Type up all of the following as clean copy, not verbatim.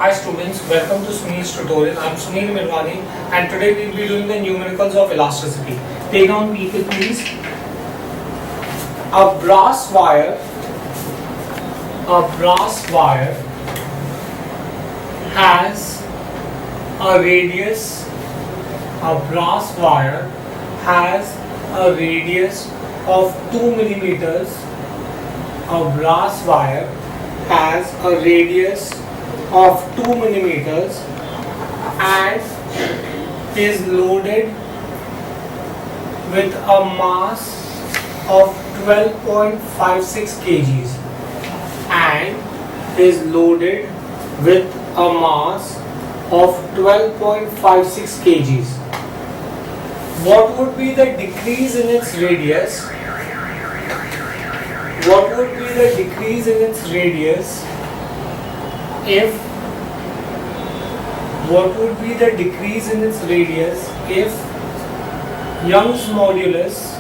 Hi students, welcome to Sunil's tutorial. I am Sunil Mirwani and today we will be doing the numericals of elasticity. Take down people please. A brass wire has a radius of 2 millimeters. A brass wire has a radius of 2 millimeters and is loaded with a mass of 12.56 kgs and is loaded with a mass of 12.56 kgs. What would be the decrease in its radius? What would be the decrease in its radius if Young's modulus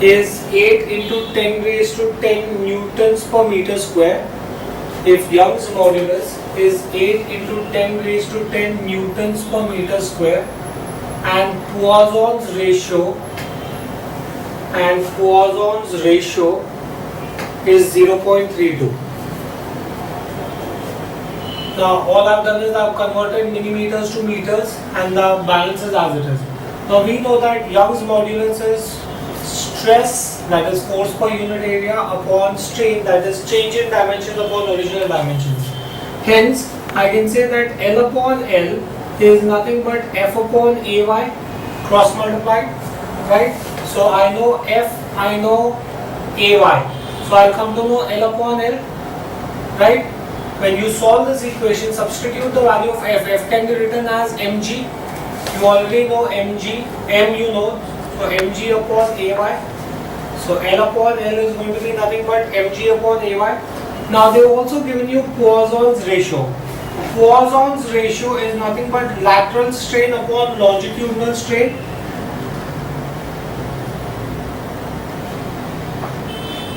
is 8 into 10 raised to 10 newtons per meter square? If Young's modulus is 8 into 10 raised to 10 newtons per meter square and Poisson's ratio is 0.32. Now all I've done is I've converted millimeters to meters and the balance is as it is. Now we know that Young's modulus is stress, that is force per unit area, upon strain, that is change in dimensions upon original dimensions. Hence I can say that L upon L is nothing but F upon AY cross multiplied, right? So I know F, I know AY. So I'll come to know L upon L, right? When you solve this equation, substitute the value of F. F can be written as mg. You already know mg, m you know, so mg upon AY. So L upon L is going to be nothing but mg upon AY. Now they've also given you Poisson's ratio. Poisson's ratio is nothing but lateral strain upon longitudinal strain.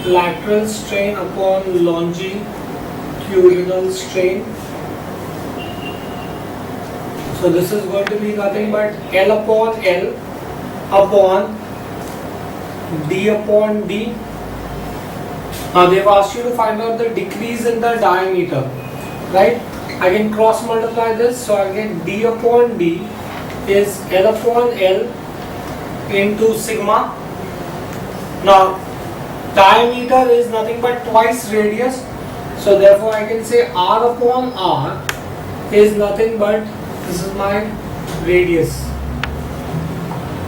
Lateral strain upon longitudinal strain. So this is going to be nothing but L upon L upon D upon D. Now they've asked you to find out the decrease in the diameter, right? I can cross multiply this, so I get D upon D is L upon L into sigma. Now diameter is nothing but twice radius, so therefore I can say R upon R is nothing but, this is my radius,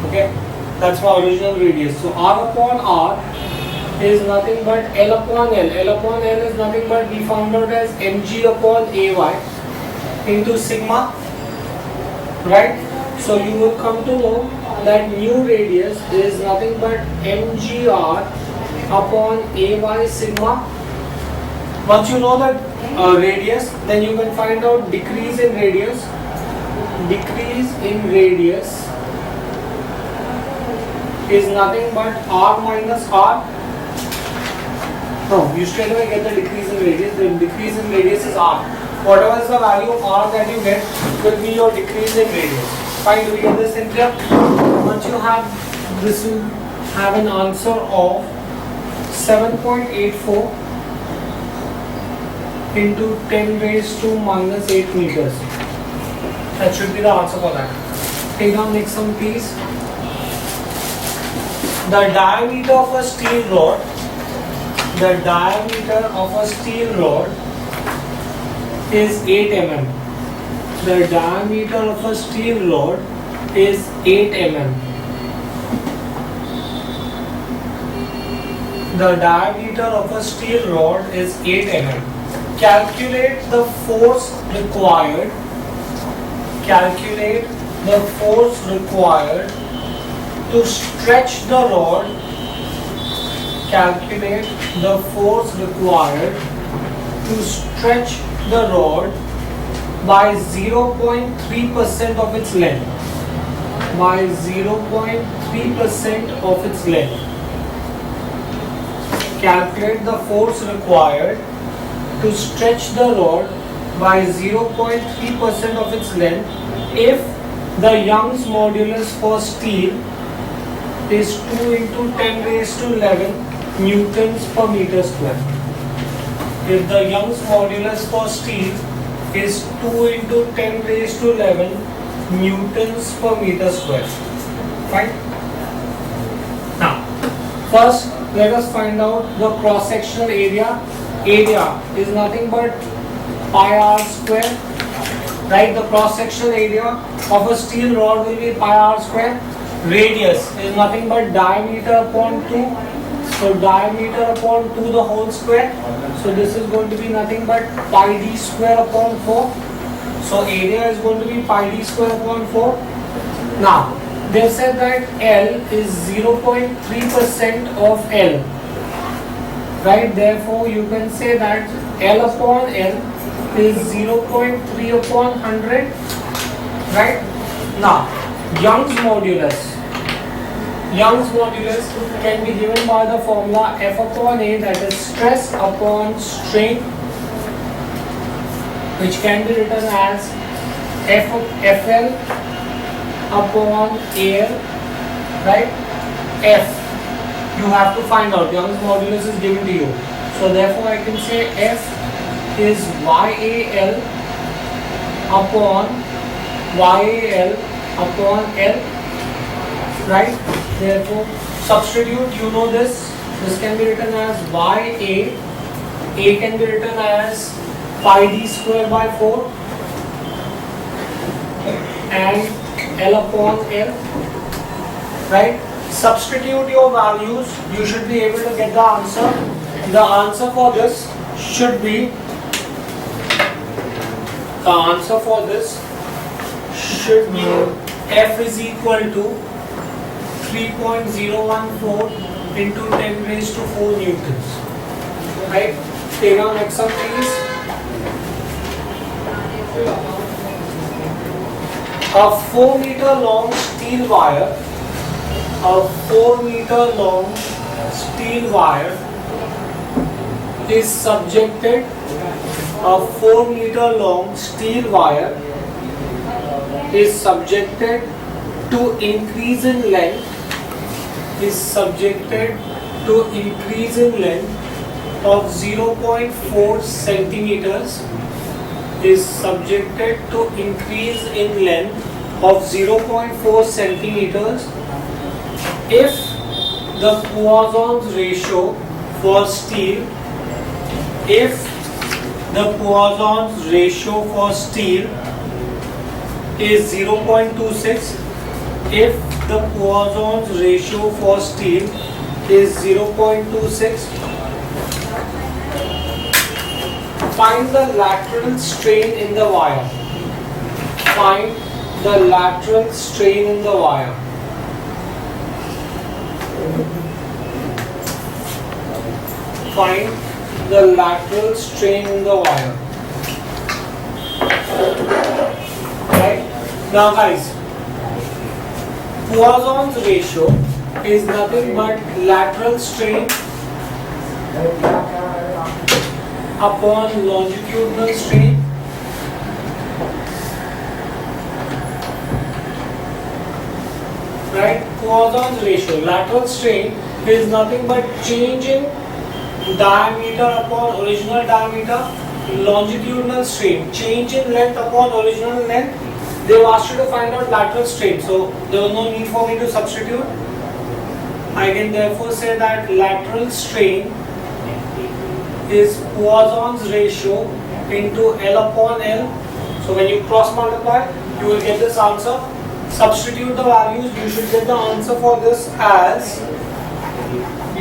okay, that's my original radius. So R upon R is nothing but L upon L. L upon L is nothing but we found out as mg upon AY into sigma, right? So you will come to know that new radius is nothing but mgr upon AY sigma. Once you know that radius, then you can find out decrease in radius. Decrease in radius is nothing but R minus R. No, you straight away get the decrease in radius. The decrease in radius is R. Whatever is the value of R that you get will be your decrease in radius. Fine, do we get this in clear? Once you have this, you have an answer of 7.84 into 10 raised to minus 8 meters. That should be the answer for that. Take down next one please. The diameter of a steel rod is 8 mm. The diameter of a steel rod is 8 mm. The diameter of a steel rod is 8 mm. Calculate the force required. Calculate the force required to stretch the rod. Calculate the force required to stretch the rod by 0.3% of its length. By 0.3% of its length. calculate the force required to stretch the rod by 0.3% of its length if the Young's modulus for steel is 2 into 10 raised to 11 newtons per meter square. If the Young's modulus for steel is 2 into 10 raised to 11 newtons per meter square. Fine. Now, first let us find out the cross-sectional area. Area is nothing but pi r square. Right, the cross-sectional area of a steel rod will be pi r square. Radius is nothing but diameter upon 2. So diameter upon 2 the whole square. So this is going to be nothing but pi d square upon 4. So area is going to be pi d square upon 4. Now, they said that L is 0.3% of L. Right, therefore you can say that L upon L is 0.3 upon 100. Right, now Young's modulus. Young's modulus can be given by the formula F upon A, that is stress upon strain, which can be written as FL upon AL, right? F, you have to find out, Young's modulus is given to you. So therefore I can say F is YAL upon L, right? Therefore substitute, you know this can be written as YA, A can be written as pi d square by 4 and L upon L, right? Substitute your values, you should be able to get the answer. The answer for this should be, F is equal to 3.014 into 10 raised to 4 newtons. Right? Take our next one please. A 4 meter long steel wire, is subjected, a 4 meter long steel wire is subjected to increase in length, of 0.4 centimeters, if the Poisson's ratio for steel is 0.26, find the lateral strain in the wire. Find the lateral strain in the wire. Right? Now guys, Poisson's ratio is nothing but lateral strain upon longitudinal strain. Right? Poisson's ratio, lateral strain is nothing but change in diameter upon original diameter. Longitudinal strain, change in length upon original length. They asked you to find out lateral strain, so there was no need for me to substitute. I can therefore say that lateral strain is Poisson's ratio into L upon L. So when you cross multiply, you will get this answer. Substitute the values, you should get the answer for this as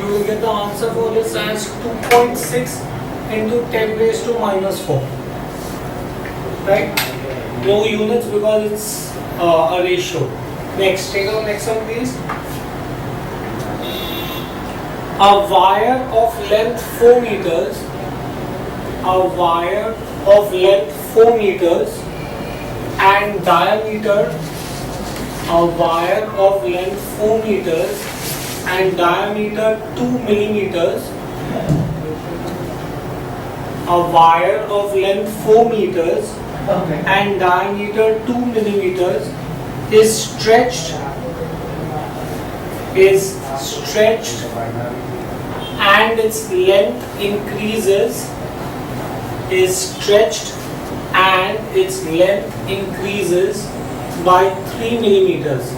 2.6 into 10 raised to minus 4. Right? No units because it's a ratio. Next, take our next one please. A wire of length 4 meters, and diameter, diameter 2 millimeters a wire of length 4 meters and diameter 2 millimeters is stretched and its length increases by 3 millimeters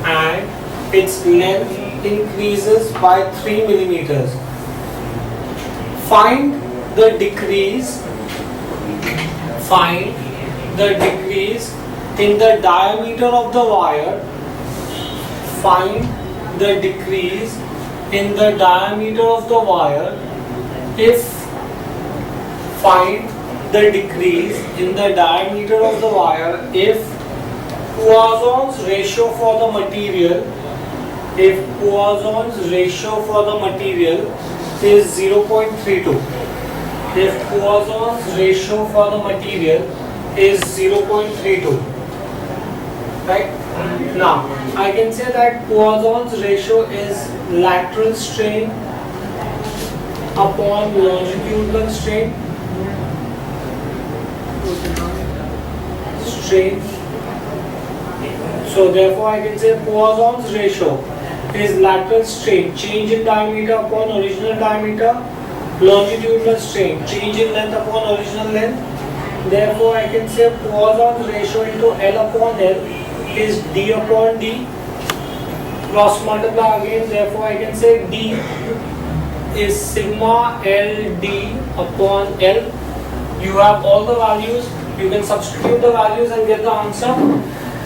and its length increases by 3 millimeters. Find the decrease in the diameter of the wire. Find the decrease in the diameter of the wire if Poisson's ratio for the material is 0.32. If Poisson's ratio for the material is 0.32, right? Now I can say that Poisson's ratio is lateral strain upon longitudinal strain. So therefore I can say Poisson's ratio is lateral strain, change in diameter upon original diameter, longitudinal strain, change in length upon original length. Therefore I can say Poisson's ratio into L upon L is D upon D. Cross multiply again, therefore I can say D is sigma L D upon L. You have all the values, you can substitute the values and get the answer.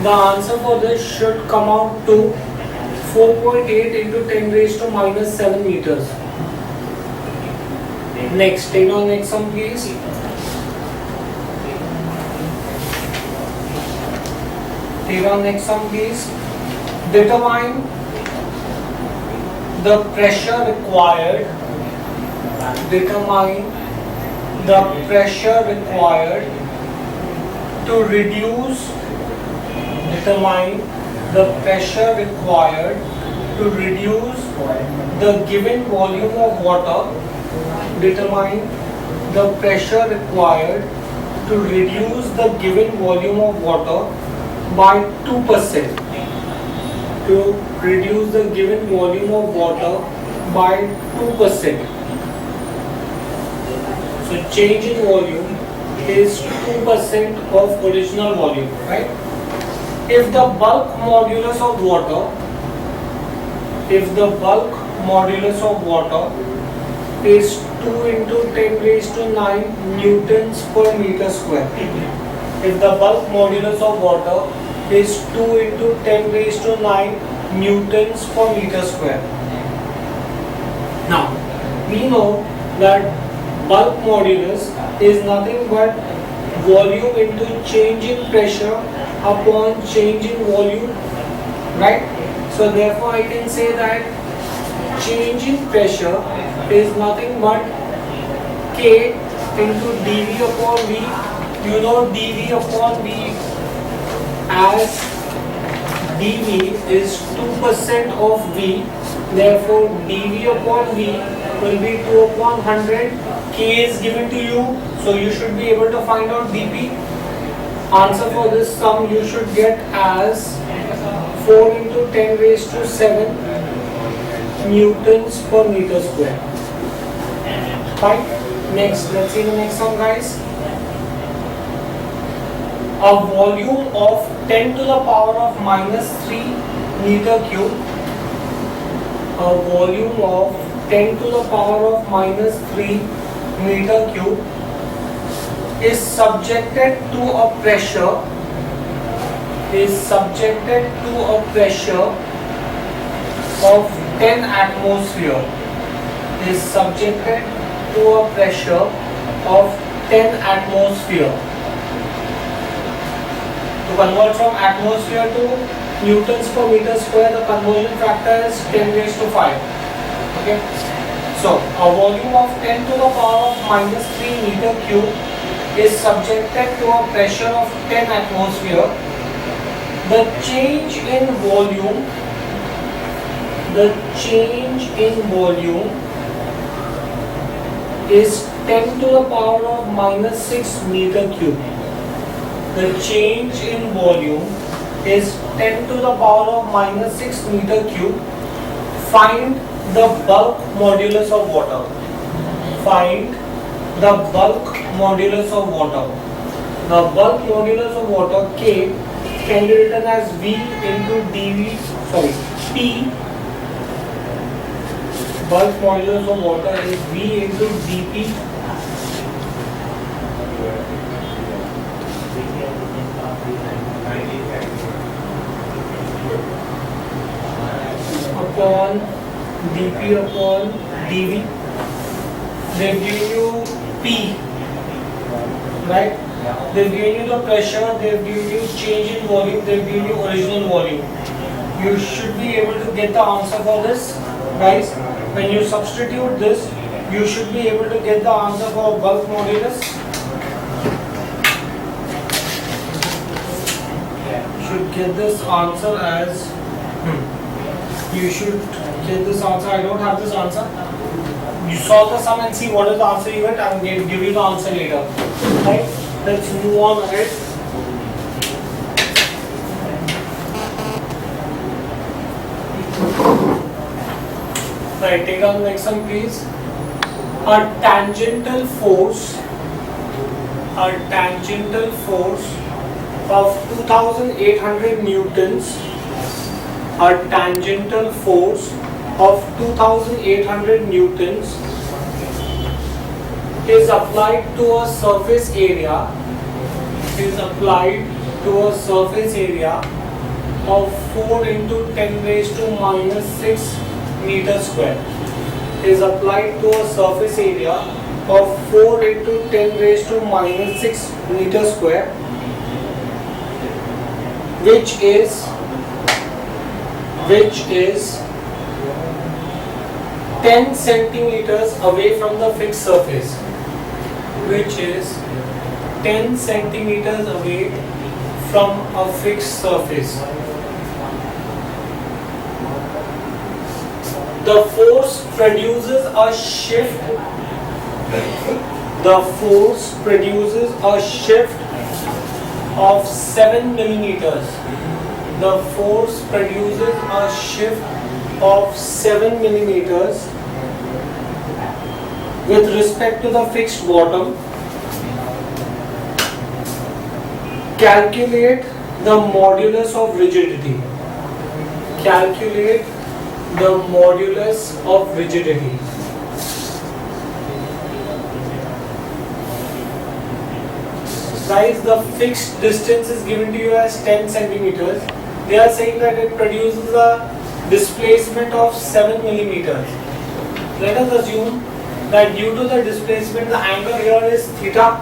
The answer for this should come out to 4.8 into 10 raised to minus 7 meters. Next, take on next sum please. Determine the pressure required. To reduce the given volume of water. Determine the pressure required to reduce the given volume of water by 2%. To reduce the given volume of water by 2%. So change in volume is 2% of original volume, right? If the bulk modulus of water is 2 into 10 raised to 9 newtons per meter square. If the bulk modulus of water is 2 into 10 raised to 9 newtons per meter square. Now, we know that bulk modulus is nothing but volume into change in pressure upon change in volume, right? So therefore I can say that change in pressure is nothing but K into dV upon V. You know dV upon V as dV is 2% of V. Therefore dV upon V will be 2 upon 100. K is given to you, so you should be able to find out dP. Answer for this sum you should get as 4 into 10 raised to 7 newtons per meter square. Fine. Next, let's see the next sum, guys. A volume of 10 to the power of minus 3 meter cube. A volume of 10 to the power of minus 3 meter cube is subjected to a pressure of 10 atmosphere. Is subjected to a pressure of 10 atmosphere. To convert from atmosphere to newtons per meter square, the conversion factor is 10 raised to 5. Okay. So a volume of 10 to the power of minus 3 meter cube is subjected to a pressure of 10 atmosphere. The change in volume is 10 to the power of minus 6 meter cube. The change in volume is 10 to the power of minus 6 meter cube. Find the bulk modulus of water. Find the bulk modulus of water. The bulk modulus of water K can be written as V into dV, P. Bulk modulus of water is V into dP upon dP upon dV. They give you P, right? They give you the pressure, they give you change in volume, they give you original volume. You should be able to get the answer for this, guys. When you substitute this, you should be able to get the answer for bulk modulus. Should get this answer as you should get this answer. I don't have this answer. You solve the sum and see what is the answer you get. I will give you the answer later. Right? Let's move on ahead. Right, take down the next one, please. A tangential force of 2800 newtons. A tangential force of 2800 newtons is applied to a surface area. Of 4 into 10 raised to minus 6 meter square. Is applied to a surface area of 4 into 10 raised to minus 6 meter square, which is 10 centimeters away from the fixed surface. Which is 10 centimeters away from a fixed surface. The force produces a shift. Of 7 millimeters. The force produces a shift of 7 millimeters with respect to the fixed bottom. Calculate the modulus of rigidity. Calculate the modulus of rigidity. Guys, the fixed distance is given to you as 10 centimeters. They are saying that it produces a displacement of 7 millimeters. Let us assume that due to the displacement, the angle here is theta.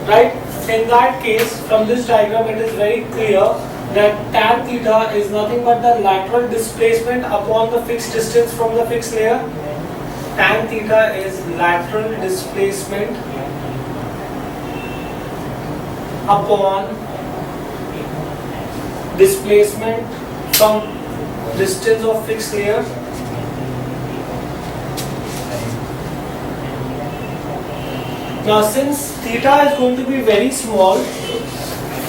Right? In that case, from this diagram, it is very clear that tan theta is nothing but the lateral displacement upon the fixed distance from the fixed layer. Tan theta is lateral displacement upon displacement from distance of fixed layer. Now, since theta is going to be very small,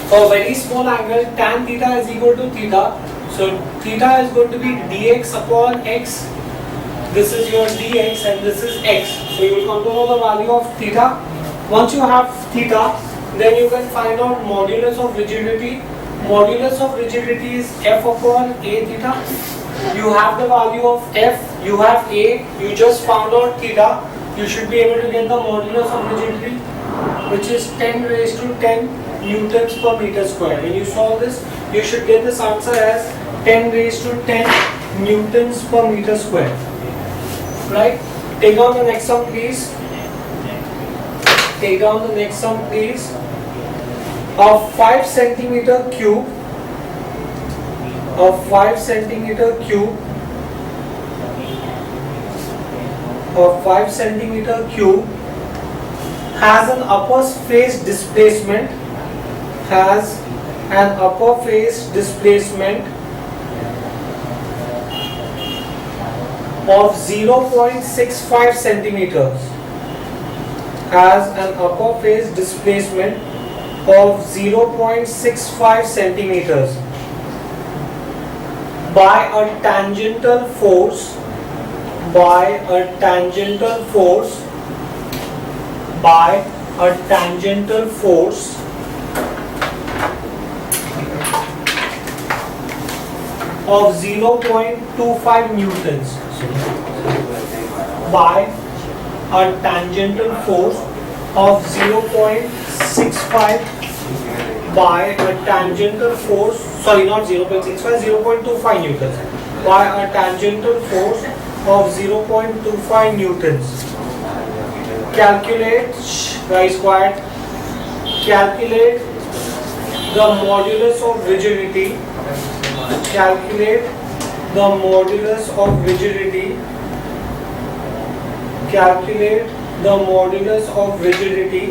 for very small angle, tan theta is equal to theta. So theta is going to be dx upon x. This is your dx and this is x. So you will come to know the value of theta. Once you have theta, then you can find out modulus of rigidity. Modulus of rigidity is F upon A theta. You have the value of F, you have A, you just found out theta. You should be able to get the modulus of rigidity, which is 10 raised to 10 newtons per meter square. When you solve this, you should get this answer as 10 raised to 10 newtons per meter square. Right? Take down the next sum, please. Take down the next sum, please. Of 5 centimeter cube. Of 5 centimeter cube. Of 5 centimeter cube has an upper face displacement. Has an upper face displacement of 0.65 centimeters. has an upper face displacement of 0.65 centimeters by a tangential force of 0.25 newtons by a tangential force of 0.65 by a tangential force, sorry, not 0.65, 0.25 newtons by a tangential force of 0.25 newtons. Calculate, guys, quiet. Calculate the modulus of rigidity. Calculate the modulus of rigidity. Calculate the modulus of rigidity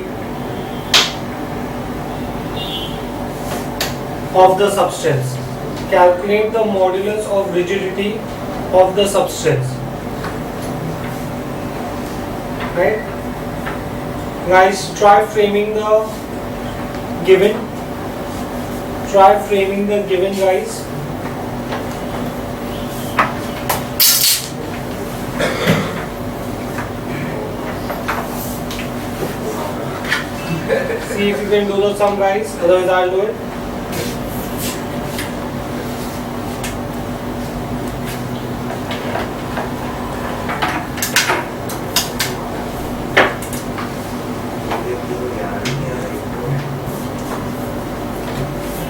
of the substance. Calculate the modulus of rigidity of the substance. Right? Guys, try framing the given. Try framing the given, guys. See if you can do the sum, guys. Otherwise, I'll do it.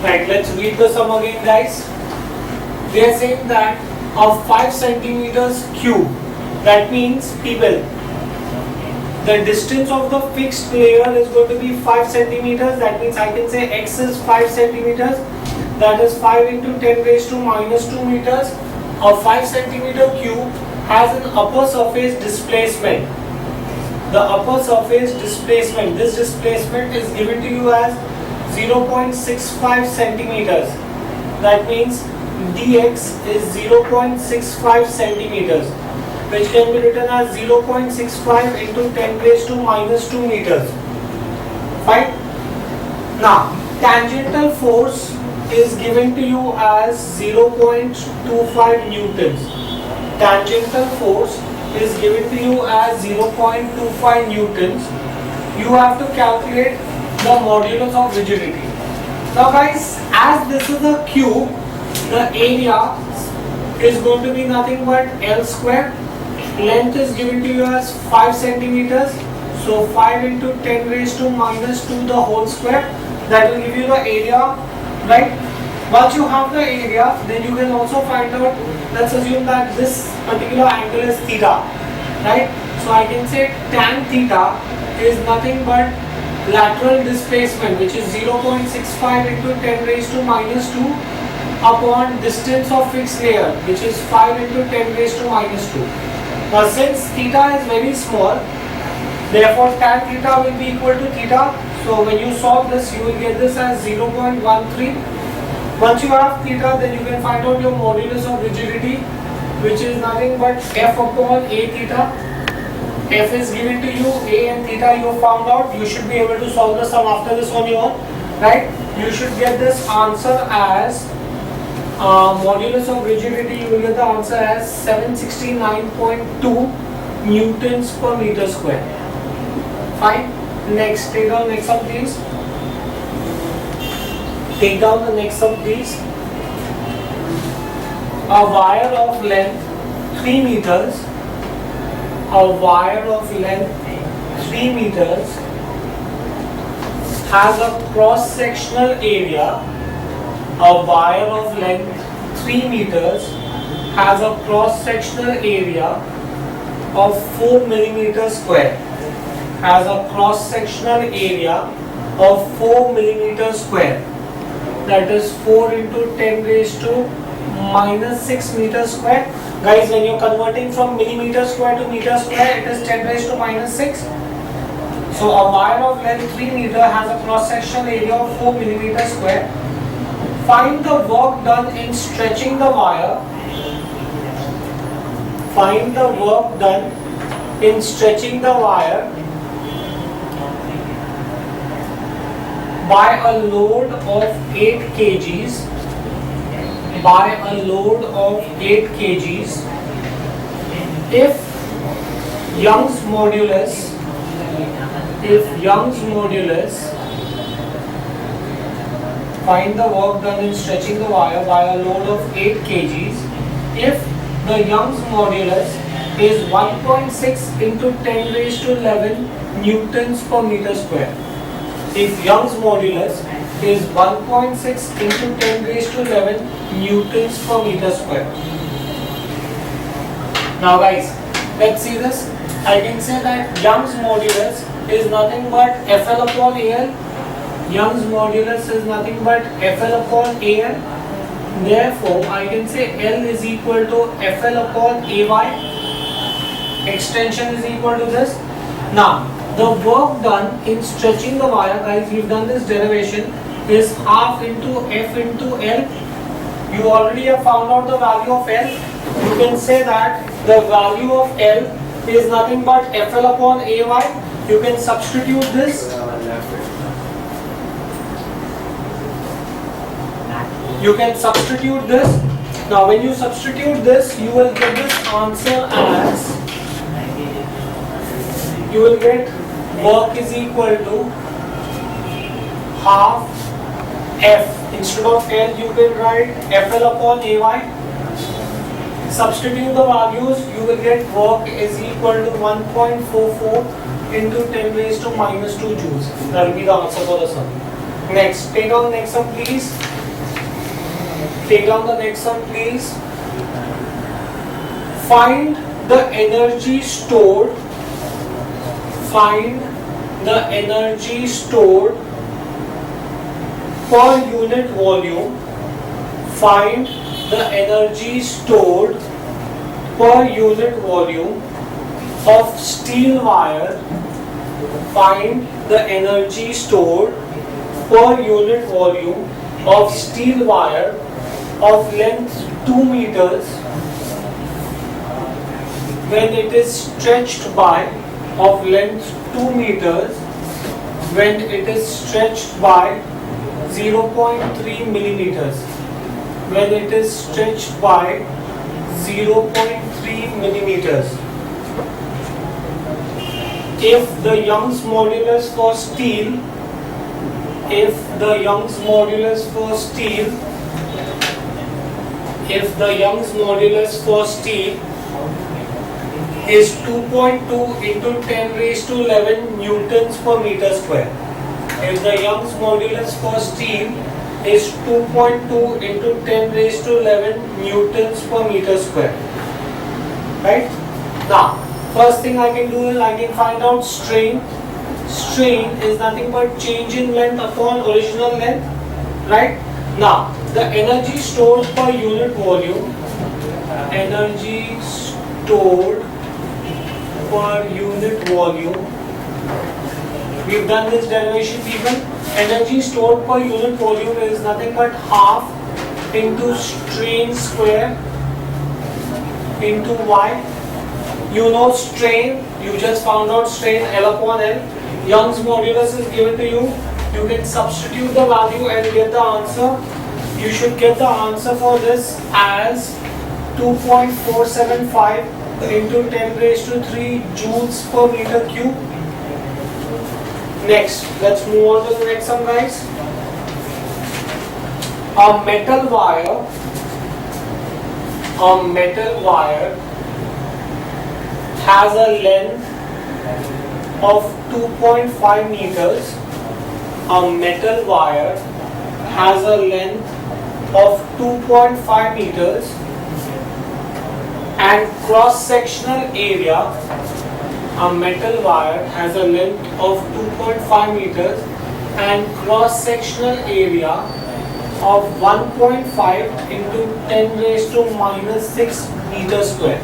Right, let's read the sum again, guys. They are saying that of 5 centimeters cube, that means people, the distance of the fixed layer is going to be 5 centimeters. That means I can say x is 5 centimeters. That is 5 into 10 raised to minus 2 meters. A 5 centimeter cube has an upper surface displacement. The upper surface displacement, this displacement is given to you as 0.65 centimeters. That means dx is 0.65 centimeters, which can be written as 0.65 into 10 raised to minus 2 meters. Fine. Now, tangential force is given to you as 0.25 newtons. Tangential force is given to you as 0.25 newtons. You have to calculate the modulus of rigidity. Now guys, as this is a cube, the area is going to be nothing but L square. Length is given to you as 5 centimeters. So 5 into 10 raised to minus 2 the whole square. That will give you the area, right? Once you have the area, then you can also find out, let's assume that this particular angle is theta, right? So I can say tan theta is nothing but lateral displacement, which is 0.65 into 10 raised to minus 2 upon distance of fixed layer, which is 5 into 10 raised to minus 2. Now since theta is very small, therefore tan theta will be equal to theta. So when you solve this, you will get this as 0.13. Once you have theta, then you can find out your modulus of rigidity, which is nothing but f upon a theta. F is given to you, a and theta you have found out. You should be able to solve the sum after this on your own, right? You should get this answer as modulus of rigidity. You will get the answer as 769.2 newtons per meter square. Fine. Next, take down next sum, please. Take down the next sum, please. A wire of length 3 meters. A wire of length 3 meters has a cross-sectional area. A wire of length 3 meters has a cross-sectional area of 4 millimeters square. Has a cross-sectional area of 4 millimeters square. That is 4 into 10 raised to minus 6 meters square. Guys, when you're converting from millimeter square to meter square, it is 10 raised to minus 6. So a wire of length 3 meter has a cross-sectional area of 4 millimeter square. Find the work done in stretching the wire. Find the work done in stretching the wire by a load of 8 kgs, by a load of 8 kgs, if Young's modulus, find the work done in stretching the wire by a load of 8 kgs, if the Young's modulus is 1.6 into 10 raised to 11 newtons per meter square. If Young's modulus is 1.6 into 10 raised to 11 newtons per meter square. Now guys, let's see this. I can say that Young's modulus is nothing but FL upon AL. Young's modulus is nothing but FL upon AL. Therefore, I can say L is equal to FL upon AY. Extension is equal to this. Now, the work done in stretching the wire, guys, we've done this derivation, is half into F into L. You already have found out the value of L. You can say that the value of L is nothing but FL upon AY. You can substitute this. You can substitute this. Now when you substitute this, you will get this answer as, you will get work is equal to half F. Instead of L, you can write FL upon AY. Substitute the values, you will get work is equal to 1.44 into 10 raised to minus 2 joules. That will be the answer for the sum. Next, take down the next sum please. Take down the next sum please. Find the energy stored. Find the energy stored per unit volume. Find the energy stored per unit volume of steel wire. Find the energy stored per unit volume of steel wire of length 2 meters when it is stretched by, of length 2 meters when it is stretched by 0.3 millimeters. When it is stretched by 0.3 millimeters. If the Young's modulus for steel, if the Young's modulus for steel, if the Young's modulus for steel is 2.2 into 10 raised to 11 newtons per meter square. If the Young's modulus for steel is 2.2 into 10 raised to 11 newtons per meter square. Right? Now, first thing I can do is I can find out strain. Strain is nothing but change in length upon original length. Right? Now, the energy stored per unit volume, energy stored per unit volume. We've done this derivation, people. Energy stored per unit volume is nothing but half into strain square into Y. You know strain, you just found out strain L upon L. Young's modulus is given to you. You can substitute the value and get the answer. You should get the answer for this as 2.475 into 10 raised to 3 joules per meter cube. Next, let's move on to the next one, guys. A metal wire has a length of 2.5 meters. A metal wire has a length of 2.5 meters and cross-sectional area. A metal wire has a length of 2.5 meters and cross-sectional area of 1.5 into 10 raised to minus 6 meters square.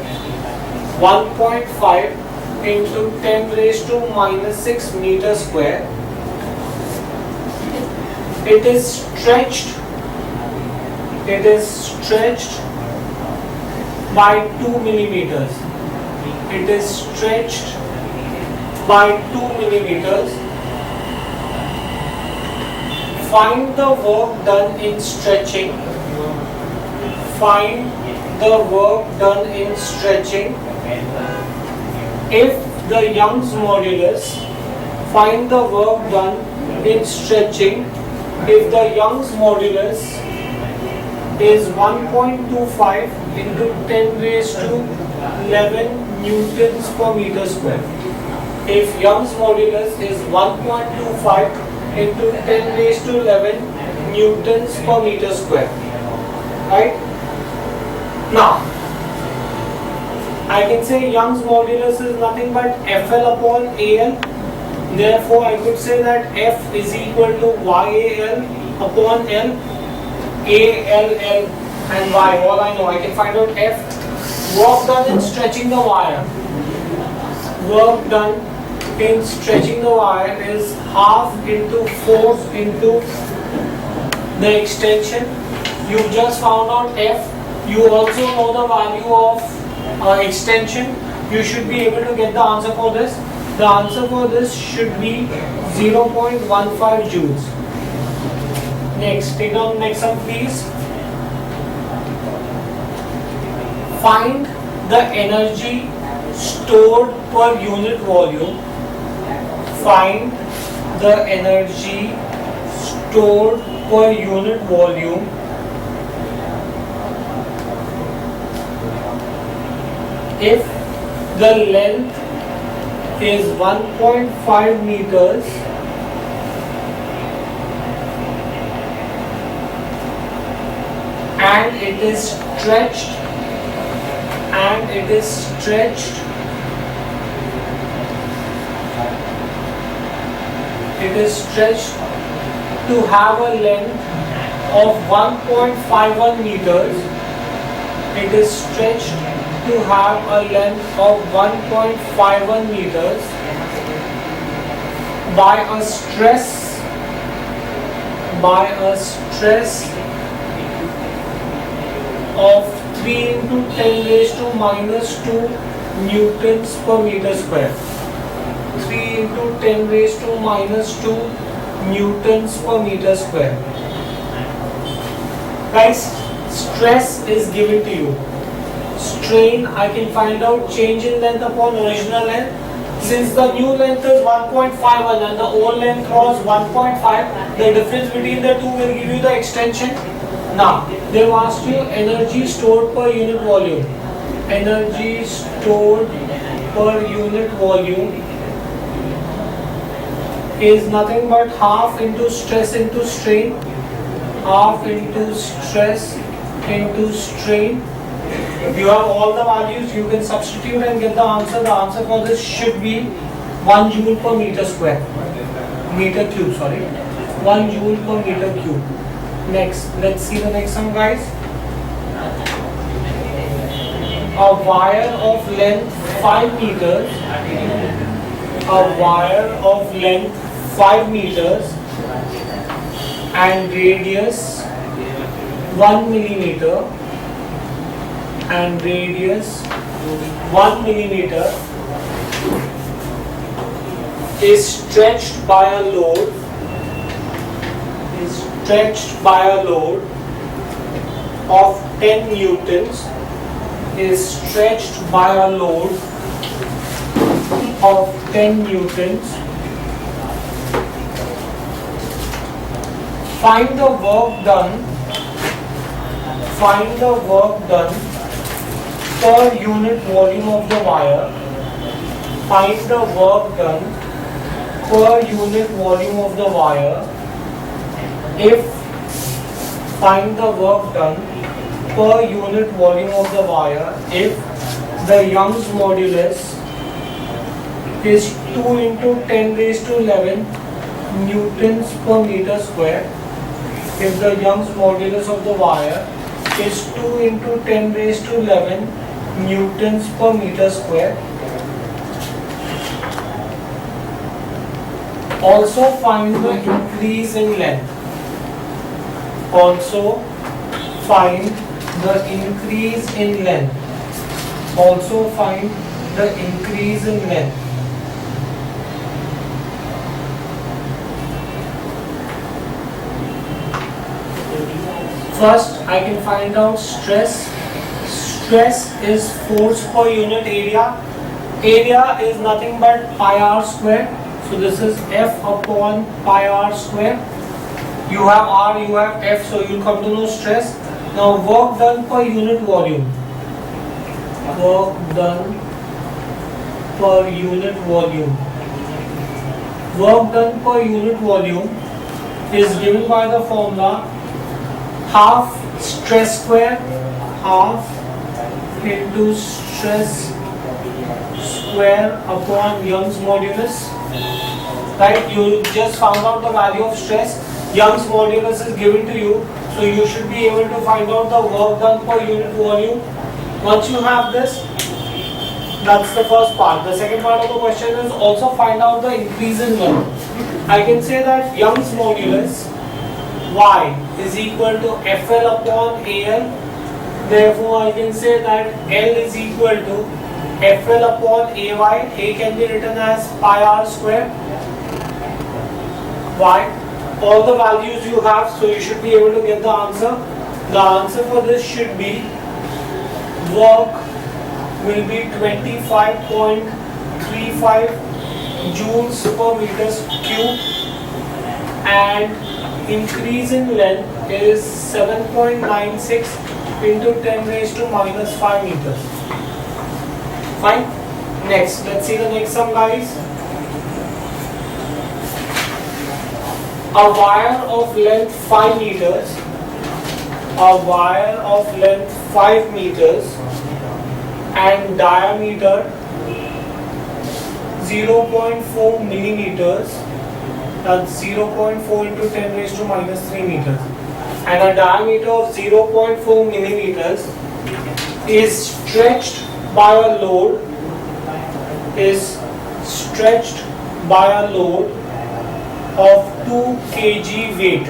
1.5 into 10 raised to minus 6 meters square. It is stretched by 2 millimeters. It is stretched by 2 millimeters Find the work done in stretching. Find the work done in stretching. If the Young's modulus, find the work done in stretching. If the Young's modulus is 1.25 into 10 raised to 11 newtons per meter square. If Young's modulus is 1.25 into 10 raised to 11 newtons per meter square. Right? Now, I can say Young's modulus is nothing but FL upon AL. Therefore, I could say that F is equal to YAL upon L, ALL and Y. All I know, I can find out F. Work done in stretching the wire. Work done in stretching the wire is half into force into the extension. You just found out F. You also know the value of extension. You should be able to get the answer for this. The answer for this should be 0.15 joules. Next, take down next one please. Find the energy stored per unit volume. Find the energy stored per unit volume if the length is 1.5 meters and it is stretched to have a length of 1.51 meters. It is stretched to have a length of 1.51 meters by a stress of 3 into 10 raised to minus 2 newtons per meter square. 3 into 10 raised to minus 2 newtons per meter square. Guys, stress is given to you. Strain, I can find out change in length upon original length. Since the new length is 1.51 and the old length was 1.5, the difference between the two will give you the extension. Now, they have asked you energy stored per unit volume. Energy stored per unit volume is nothing but half into stress into strain. Half into stress into strain. You have all the values, you can substitute and get the answer. The answer for this should be 1 joule per meter square. Meter cube, sorry. 1 joule per meter cube. Next, let's see the next one, guys. A wire of length 5 meters. A wire of length 5 meters and radius 1 millimeter. And radius 1 millimeter is stretched by a load of 10 newtons is stretched by a load of 10 newtons. Find the work done per unit volume of the wire. Find the work done per unit volume of the wire if find the work done per unit volume of the wire if the Young's modulus is 2 into 10 raised to 11 newtons per meter square. If the Young's modulus of the wire is 2 into 10 raised to 11 newtons per meter square. Also find the increase in length. Also find the increase in length. Also find the increase in length. First, I can find out stress. Stress is force per unit area. Area is nothing but pi r square. So this is F upon pi r square. You have R, you have F, so you come to know stress. Now work done per unit volume. Work done per unit volume. Work done per unit volume is given by the formula half stress square, half into stress square upon Young's modulus. Right, you just found out the value of stress. Young's modulus is given to you, so you should be able to find out the work done per unit volume. Once you have this, that's the first part. The second part of the question is also find out the increase in length. I can say that Young's modulus Y is equal to FL upon AL. Therefore, I can say that L is equal to FL upon AY. A can be written as pi r square. Y. All the values you have, so you should be able to get the answer. The answer for this should be work will be 25.35 joules per meter cube, and increase in length is 7.96 into 10 raised to minus 5 meters. Fine. Next, let's see the next sum, guys. A wire of length 5 meters, a wire of length 5 meters and diameter 0.4 millimeters, that's 0.4 into 10 raised to minus 3 meters, and a diameter of 0.4 millimeters is stretched by a load, of 2 kg weight.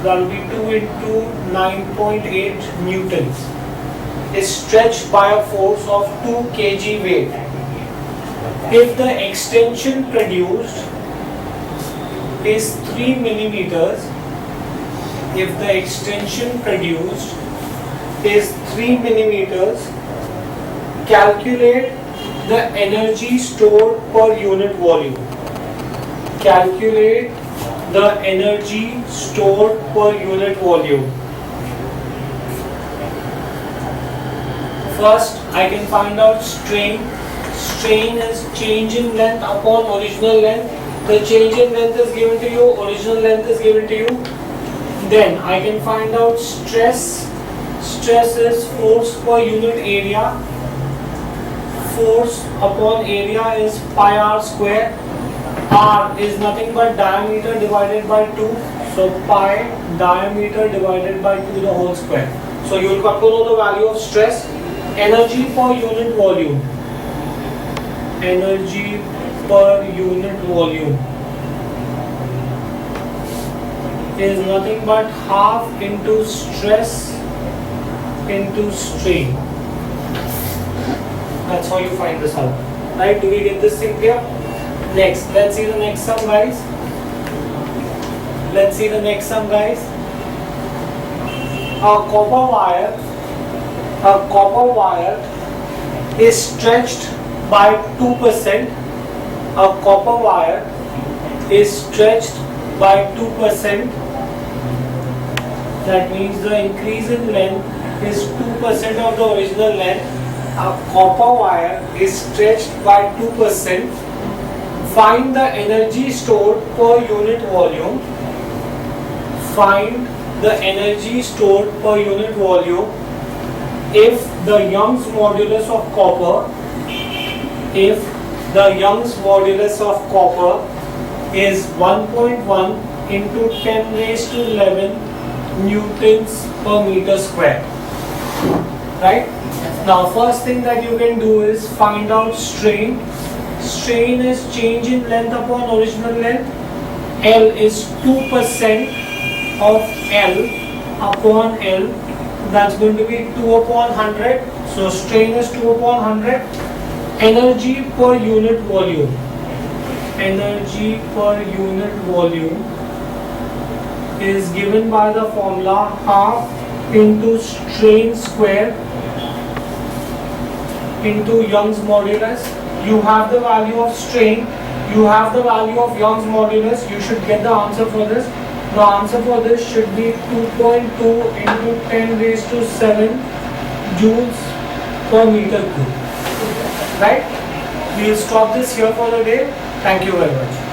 That will be 2 into 9.8 newtons. Is stretched by a force of 2 kg weight. If the extension produced is 3 millimeters, if the extension produced is 3 millimeters, calculate the energy stored per unit volume. Calculate the energy stored per unit volume. First, I can find out strain. Strain is change in length upon original length. The change in length is given to you, original length is given to you. Then I can find out stress. Stress is force per unit area. Force upon area is pi r square. R is nothing but diameter divided by 2. So pi diameter divided by 2 the whole square. So you will come to know the value of stress. Energy per unit volume. Energy per unit volume is nothing but half into stress into strain. That's how you find this out. Right? Do we get this thing clear? Next, let's see the next sum, guys. Let's see the next sum, guys. A copper wire is stretched by 2%. A copper wire is stretched by 2%. That means the increase in length is 2% of the original length. A copper wire is stretched by 2%. Find the energy stored per unit volume. Find the energy stored per unit volume if the Young's modulus of copper, is 1.1 into 10 raised to 11 newtons per meter square. Right? Now, first thing that you can do is find out strain. Strain is change in length upon original length. L is 2% of L upon L. That's going to be 2 upon 100. So strain is 2 upon 100. Energy per unit volume. Energy per unit volume is given by the formula half into strain square into Young's modulus. You have the value of strain, you have the value of Young's modulus, you should get the answer for this. The answer for this should be 2.2 into 10 raised to 7 joules per meter cube. Right? We will stop this here for the day. Thank you very much.